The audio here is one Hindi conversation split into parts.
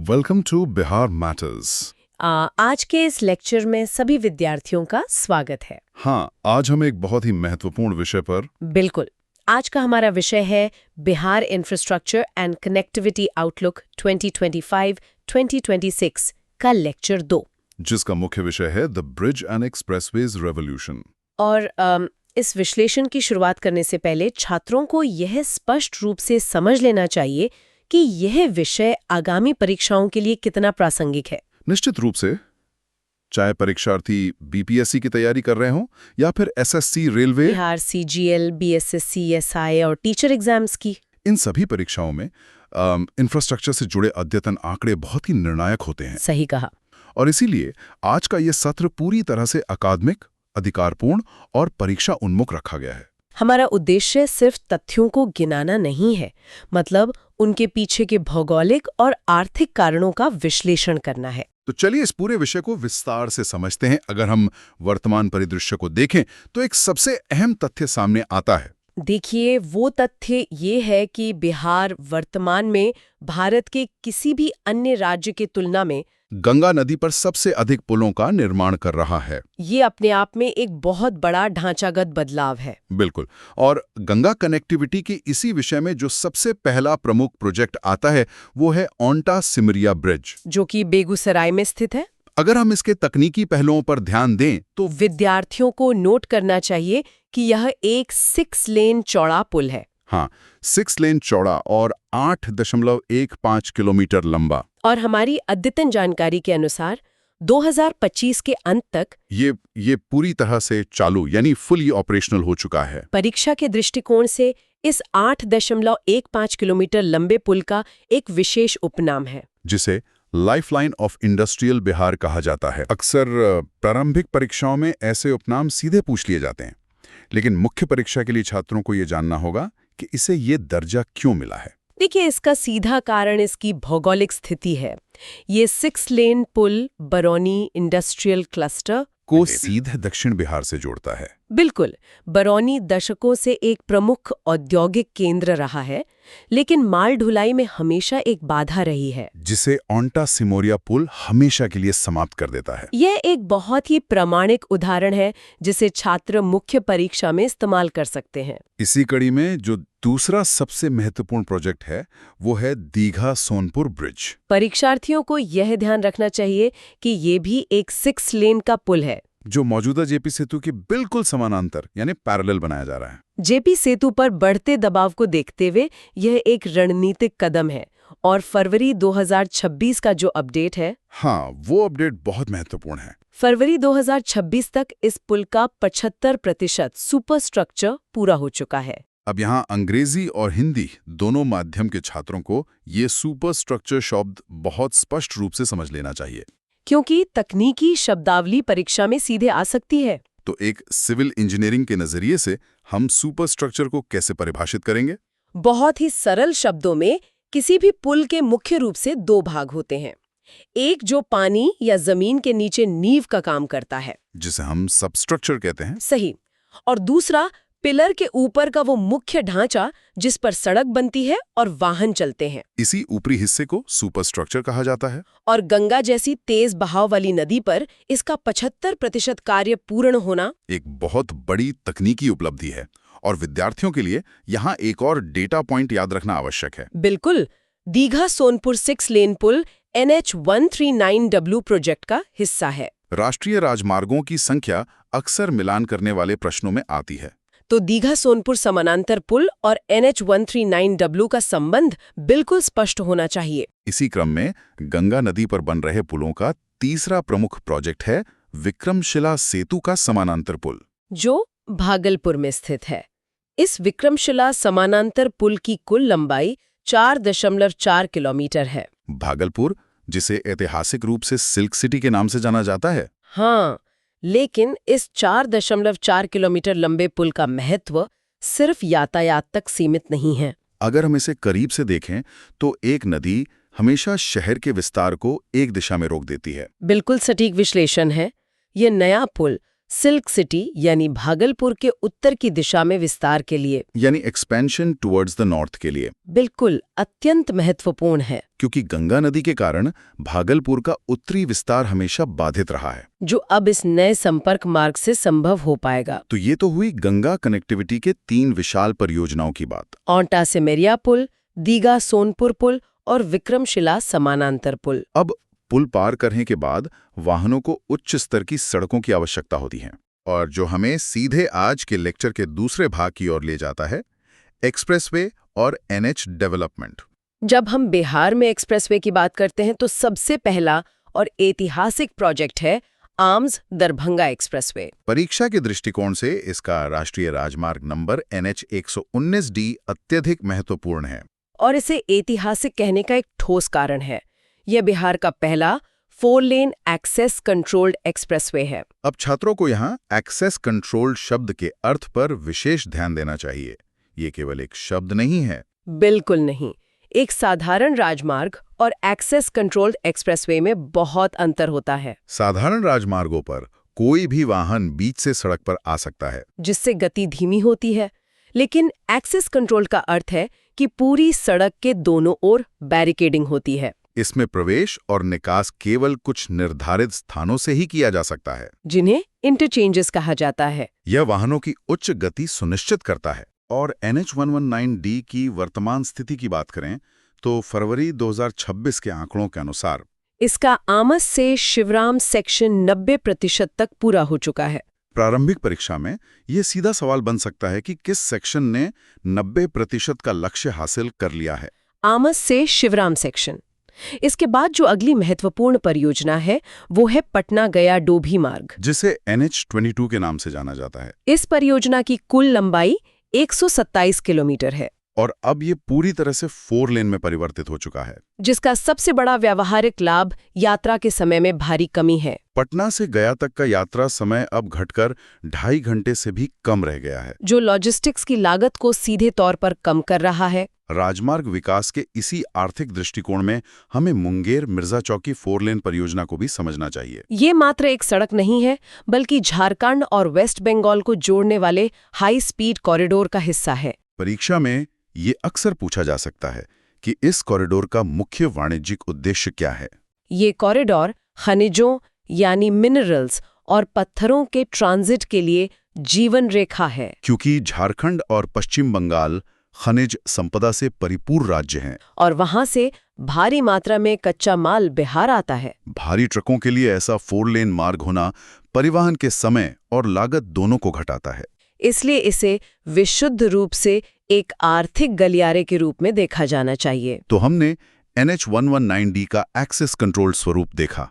Welcome to Bihar matters. आज के इस लेक्चर में सभी विद्यार्थियों का स्वागत है। हाँ, आज हम एक बहुत ही महत्वपूर्ण विषय पर बिल्कुल। आज का हमारा विषय है Bihar infrastructure and connectivity outlook 2025-2026 का लेक्चर 2, जिसका मुख्य विषय है the bridge and expressways revolution. और इस विश्लेषण की शुरुआत करने से पहले छात्रों को यह स्पष्ट रूप से समझ लेना चाहिए कि यह विषय आगामी परीक्षाओं के लिए कितना प्रासंगिक है। निश्चित रूप से, चाहे परीक्षार्थी बीपीएससी की तैयारी कर रहे हों या फिर SSC, railway, Bihar CGL, BSSC, SI और टीचर एग्जाम्स की, इन सभी परीक्षाओं में इंफ्रास्ट्रक्चर से जुड़े अद्यतन आंकड़े बहुत ही निर्णायक होते हैं। सही कहा। और इसीलिए आज का ये सत्र पूरी तरह से अकादमिक, अधिकारपूर्ण और परीक्षा उन्मुख रखा गया है। हमारा उद्देश्य सिर्फ तथ्यों को गिनाना नहीं है, मतलब उनके पीछे के भौगोलिक और आर्थिक कारणों का विश्लेषण करना है। तो चलिए इस पूरे विषय को विस्तार से समझते हैं। अगर हम वर्तमान परिदृश्य को देखें तो एक सबसे अहम तथ्य सामने आता है। देखिए, वो तथ्य ये है कि बिहार वर्तमान में भारत के किसी भी अन्य राज्य की तुलना में गंगा नदी पर सबसे अधिक पुलों का निर्माण कर रहा है। ये अपने आप में एक बहुत बड़ा ढांचागत बदलाव है। बिल्कुल। और गंगा कनेक्टिविटी के इसी विषय में जो सबसे पहला प्रमुख प्रोजेक्ट आता है वो है ओंटा सिमरिया ब्रिज, जो कि बेगूसराय में स्थित है। अगर हम इसके तकनीकी पहलुओं पर ध्यान दें तो विद्यार्थियों को नोट करना चाहिए कि यह एक 6 लेन चौड़ा पुल है। हाँ, 6 लेन चौड़ा और 8.15 किलोमीटर लंबा। और हमारी अद्यतन जानकारी के अनुसार 2025 के अंत तक ये पूरी तरह से चालू यानी फुली ऑपरेशनल हो चुका है। परीक्षा के दृष्टिकोण से इस 8.15 किलोमीटर लंबे पुल का एक विशेष उपनाम है, जिसे लाइफलाइन ऑफ इंडस्ट्रियल बिहार कहा जाता है। अक्सर प्रारंभिक परीक्षाओं में ऐसे उपनाम सीधे पूछ लिए जाते हैं, लेकिन मुख्य परीक्षा के लिए छात्रों को ये जानना होगा कि इसे ये दर्जा क्यों मिला है। देखिए, इसका सीधा कारण इसकी भौगोलिक स्थिति है। ये 6 लेन पुल बरौनी इंडस्ट्रियल क्लस्टर को सीधे दक्षिण बिहार से जोड़ता है। बिल्कुल। बरौनी दशकों से एक प्रमुख औद्योगिक केंद्र रहा है, लेकिन माल ढुलाई में हमेशा एक बाधा रही है, जिसे ओंटा सिमरिया पुल हमेशा के लिए समाप्त कर देता है। यह एक बहुत ही प्रामाणिक उदाहरण है जिसे छात्र मुख्य परीक्षा में इस्तेमाल कर सकते हैं। इसी कड़ी में जो दूसरा सबसे महत्वपूर्ण प्रोजेक्ट है वो है दीघा सोनपुर ब्रिज। परीक्षार्थियों को यह ध्यान रखना चाहिए कि ये भी एक 6 लेन का पुल है, जो मौजूदा जेपी सेतु के बिल्कुल समानांतर यानी पैरेलल बनाया जा रहा है। जेपी सेतु पर बढ़ते दबाव को देखते हुए यह एक रणनीतिक कदम है, और फरवरी 2026 का जो अपडेट है, हाँ, वो अपडेट बहुत महत्वपूर्ण है। फरवरी 2026 तक इस पुल का 75% सुपर स्ट्रक्चर पूरा हो चुका है। अब यहाँ अंग्रेजी और हिंदी दोनों माध्यम के छात्रों को ये सुपर स्ट्रक्चर शब्द बहुत स्पष्ट रूप से समझ लेना चाहिए, क्योंकि तकनीकी शब्दावली परीक्षा में सीधे आ सकती है। तो एक सिविल इंजीनियरिंग के नजरिए से हम सुपर स्ट्रक्चर को कैसे परिभाषित करेंगे? बहुत ही सरल शब्दों में, किसी भी पुल के मुख्य रूप से 2 भाग होते हैं। एक जो पानी या जमीन के नीचे नींव का काम करता है, जिसे हम सबस्ट्रक्चर कहते हैं। सही। और दूसरा पिलर के ऊपर का वो मुख्य ढांचा जिस पर सड़क बनती है और वाहन चलते हैं। इसी ऊपरी हिस्से को सुपर स्ट्रक्चर कहा जाता है। और गंगा जैसी तेज बहाव वाली नदी पर इसका 75% कार्य पूर्ण होना एक बहुत बड़ी तकनीकी उपलब्धि है, और विद्यार्थियों के लिए यहाँ एक और डेटा पॉइंट याद रखना आवश्यक है। बिल्कुल। दीघा सोनपुर 6 लेन पुल NH139W प्रोजेक्ट का हिस्सा है। राष्ट्रीय राजमार्गों की संख्या अक्सर मिलान करने वाले प्रश्नों में आती है, तो दीघा सोनपुर समानांतर पुल और NH139W का संबंध बिल्कुल स्पष्ट होना चाहिए। इसी क्रम में गंगा नदी पर बन रहे पुलों का तीसरा प्रमुख प्रोजेक्ट है विक्रमशिला सेतु का समानांतर पुल, जो भागलपुर में स्थित है। इस विक्रमशिला समानांतर पुल की कुल लंबाई 4.4 किलोमीटर है। भागलपुर, जिसे ऐतिहासिक रूप से सिल्क सिटी के नाम से जाना जाता है। हाँ, लेकिन इस 4.4 किलोमीटर लंबे पुल का महत्व सिर्फ यातायात तक सीमित नहीं है। अगर हम इसे करीब से देखें तो एक नदी हमेशा शहर के विस्तार को एक दिशा में रोक देती है। बिल्कुल सटीक विश्लेषण है। ये नया पुल सिल्क सिटी यानी भागलपुर के उत्तर की दिशा में विस्तार के लिए। यानी एक्सपेंशन टुवर्ड्स द नॉर्थ के लिए। बिल्कुल अत्यंत महत्वपूर्ण है, क्योंकि गंगा नदी के कारण भागलपुर का उत्तरी विस्तार हमेशा बाधित रहा है, जो अब इस नए संपर्क मार्ग से संभव हो पाएगा। तो ये तो हुई गंगा कनेक्टिविटी के 3 विशाल परियोजनाओं की बात। औंटा से मेरिया पुल, दीघा सोनपुर पुल और विक्रमशिला समानांतर पुल। अब पुल पार करने के बाद वाहनों को उच्च स्तर की सड़कों की आवश्यकता होती है, और जो हमें सीधे आज के लेक्चर के दूसरे भाग की ओर ले जाता है, एक्सप्रेसवे और एनएच डेवलपमेंट। जब हम बिहार में एक्सप्रेसवे की बात करते हैं तो सबसे पहला और ऐतिहासिक प्रोजेक्ट है आम्स दरभंगा एक्सप्रेसवे। परीक्षा के दृष्टिकोण से इसका राष्ट्रीय राजमार्ग नंबर NH 119D अत्यधिक महत्वपूर्ण है। और इसे ऐतिहासिक कहने का एक ठोस कारण है, यह बिहार का पहला 4 लेन एक्सेस कंट्रोल्ड एक्सप्रेसवे है। अब छात्रों को यहाँ एक्सेस कंट्रोल्ड शब्द के अर्थ पर विशेष ध्यान देना चाहिए। ये केवल एक शब्द नहीं है। बिल्कुल नहीं। एक साधारण राजमार्ग और एक्सेस कंट्रोल्ड एक्सप्रेसवे में बहुत अंतर होता है। साधारण राजमार्गों पर कोई भी वाहन बीच से सड़क पर आ सकता है, जिससे गति धीमी होती है, लेकिन एक्सेस कंट्रोल का अर्थ है कि पूरी सड़क के दोनों ओर बैरिकेडिंग होती है। इसमें प्रवेश और निकास केवल कुछ निर्धारित स्थानों से ही किया जा सकता है, जिन्हें इंटरचेंजेस कहा जाता है। यह वाहनों की उच्च गति सुनिश्चित करता है। और NH 119D की वर्तमान स्थिति की बात करें तो फरवरी 2026 के आंकड़ों के अनुसार इसका आमस से शिवराम सेक्शन 90% तक पूरा हो चुका है। प्रारंभिक परीक्षा में यह सीधा सवाल बन सकता है कि किस सेक्शन ने 90% का लक्ष्य हासिल कर लिया है। आमस से शिवराम सेक्शन। इसके बाद जो अगली महत्वपूर्ण परियोजना है वो है पटना गया डोभी मार्ग, जिसे NH 22 के नाम से जाना जाता है। इस परियोजना की कुल लंबाई 127 किलोमीटर है और अब ये पूरी तरह से 4 लेन में परिवर्तित हो चुका है, जिसका सबसे बड़ा व्यावहारिक लाभ यात्रा के समय में भारी कमी है। पटना से गया तक का यात्रा समय अब घटकर 2.5 घंटे से भी कम रह गया है, जो लॉजिस्टिक्स की लागत को सीधे तौर पर कम कर रहा है। राजमार्ग विकास के इसी आर्थिक दृष्टिकोण में हमें मुंगेर मिर्जा चौकी 4 लेन परियोजना को भी समझना चाहिए। ये मात्र एक सड़क नहीं है, बल्कि झारखंड और वेस्ट बंगाल को जोड़ने वाले हाई स्पीड कॉरिडोर का हिस्सा है। परीक्षा में ये अक्सर पूछा जा सकता है कि इस कॉरिडोर का मुख्य वाणिज्यिक उद्देश्य क्या है। ये कॉरिडोर खनिजों यानी मिनरल्स और पत्थरों के ट्रांजिट के लिए जीवन रेखा है, क्योंकि झारखंड और पश्चिम बंगाल खनिज संपदा से परिपूर्ण राज्य हैं और वहां से भारी मात्रा में कच्चा माल बिहार आता है। भारी ट्रकों के लिए ऐसा 4 लेन मार्ग होना परिवहन के समय और लागत दोनों को घटाता है। इसलिए इसे विशुद्ध रूप से एक आर्थिक गलियारे के रूप में देखा जाना चाहिए। तो हमने NH 119D का एक्सेस कंट्रोल स्वरूप देखा,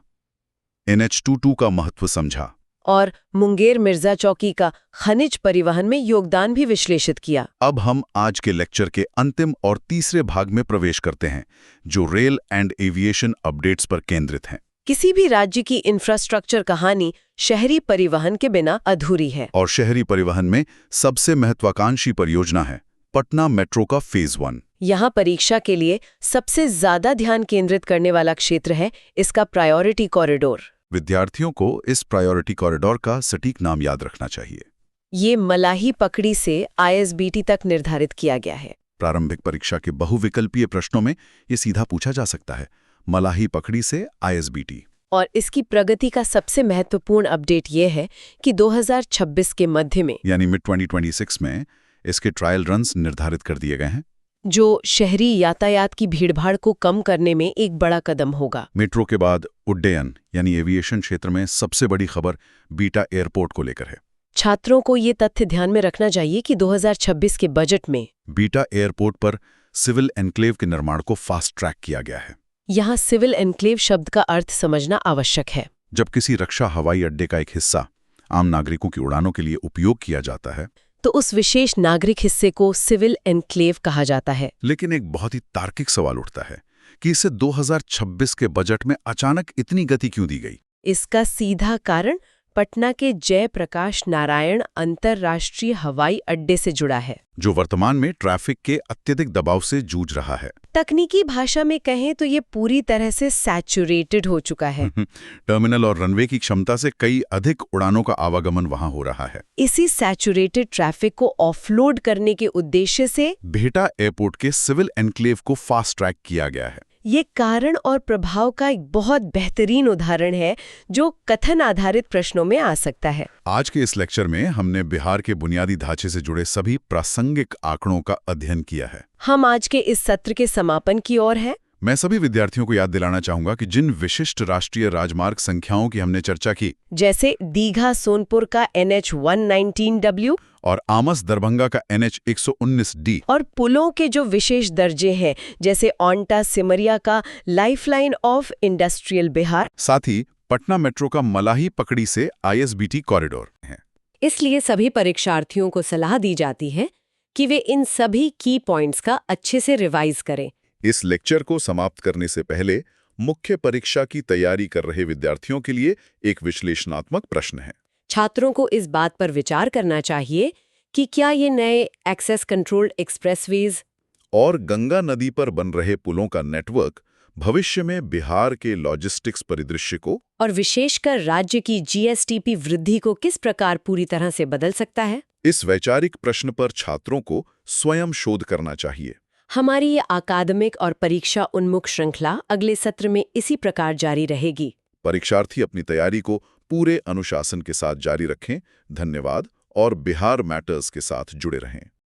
NH 22 का महत्व समझा और मुंगेर मिर्जा चौकी का खनिज परिवहन में योगदान भी विश्लेषित किया। अब हम आज के लेक्चर के अंतिम और तीसरे भाग में प्रवेश करते हैं, जो रेल एंड एविएशन अपडेट्स पर केंद्रित हैं। किसी भी राज्य की इंफ्रास्ट्रक्चर कहानी शहरी परिवहन के बिना अधूरी है, और शहरी परिवहन में सबसे महत्वाकांक्षी परियोजना है पटना मेट्रो का फेज 1। यहाँ परीक्षा के लिए सबसे ज्यादा ध्यान केंद्रित करने वाला क्षेत्र है इसका प्रायोरिटी कॉरिडोर। विद्यार्थियों को इस प्रायोरिटी कॉरिडोर का सटीक नाम याद रखना चाहिए। ये मलाही पकड़ी से ISBT तक निर्धारित किया गया है। प्रारंभिक परीक्षा के बहुविकल्पीय प्रश्नों में ये सीधा पूछा जा सकता है, मलाही पकड़ी से ISBT। और इसकी प्रगति का सबसे महत्वपूर्ण अपडेट ये है कि 2026 के मध्य में यानी मिड 2026 में इसके ट्रायल रन्स निर्धारित कर दिए गए हैं, जो शहरी यातायात की भीड़भाड़ को कम करने में एक बड़ा कदम होगा। मेट्रो के बाद उड्डयन यानी एविएशन क्षेत्र में सबसे बड़ी खबर बीटा एयरपोर्ट को लेकर है। छात्रों को ये तथ्य ध्यान में रखना चाहिए कि 2026 के बजट में बीटा एयरपोर्ट पर सिविल एन्क्लेव के निर्माण को फास्ट ट्रैक किया गया है। यहाँ सिविल एन्क्लेव शब्द का अर्थ समझना आवश्यक है। जब किसी रक्षा हवाई अड्डे का एक हिस्सा आम नागरिकों की उड़ानों के लिए उपयोग किया जाता है तो उस विशेष नागरिक हिस्से को सिविल एन्क्लेव कहा जाता है। लेकिन एक बहुत ही तार्किक सवाल उठता है कि इसे 2026 के बजट में अचानक इतनी गति क्यों दी गई। इसका सीधा कारण पटना के जयप्रकाश नारायण अंतर्राष्ट्रीय हवाई अड्डे से जुड़ा है, जो वर्तमान में ट्रैफिक के अत्यधिक दबाव से जूझ रहा है। तकनीकी भाषा में कहें तो ये पूरी तरह से सैचुरेटेड हो चुका है। टर्मिनल और रनवे की क्षमता से कई अधिक उड़ानों का आवागमन वहां हो रहा है। इसी सैचुरेटेड ट्रैफिक को ऑफलोड करने के उद्देश्य से बिहटा एयरपोर्ट के सिविल एनक्लेव को फास्ट ट्रैक किया गया है। ये कारण और प्रभाव का एक बहुत बेहतरीन उदाहरण है जो कथन आधारित प्रश्नों में आ सकता है। आज के इस लेक्चर में हमने बिहार के बुनियादी ढांचे से जुड़े सभी प्रासंगिक आंकड़ों का अध्ययन किया है। हम आज के इस सत्र के समापन की ओर हैं। मैं सभी विद्यार्थियों को याद दिलाना चाहूंगा कि जिन विशिष्ट राष्ट्रीय राजमार्ग संख्याओं की हमने चर्चा की, जैसे दीघा सोनपुर का NH-119W और आमस दरभंगा का NH-119D, और पुलों के जो विशेष दर्जे हैं जैसे ओंटा सिमरिया का लाइफलाइन ऑफ इंडस्ट्रियल बिहार, साथ ही पटना मेट्रो का मलाही पकड़ी से ISBT कॉरिडोर है। इसलिए सभी परीक्षार्थियों को सलाह दी जाती है कि वे इन सभी की पॉइंट्स का अच्छे से रिवाइज करें। इस लेक्चर को समाप्त करने से पहले मुख्य परीक्षा की तैयारी कर रहे विद्यार्थियों के लिए एक विश्लेषणात्मक प्रश्न है। छात्रों को इस बात पर विचार करना चाहिए कि क्या ये नए एक्सेस कंट्रोल्ड एक्सप्रेसवेज और गंगा नदी पर बन रहे पुलों का नेटवर्क भविष्य में बिहार के लॉजिस्टिक्स परिदृश्य को और विशेषकर राज्य की GSTP वृद्धि को किस प्रकार पूरी तरह से बदल सकता है। इस वैचारिक प्रश्न पर छात्रों को स्वयं शोध करना चाहिए। हमारी ये अकादमिक और परीक्षा उन्मुख श्रृंखला अगले सत्र में इसी प्रकार जारी रहेगी। परीक्षार्थी अपनी तैयारी को पूरे अनुशासन के साथ जारी रखें। धन्यवाद और बिहार मैटर्स के साथ जुड़े रहें।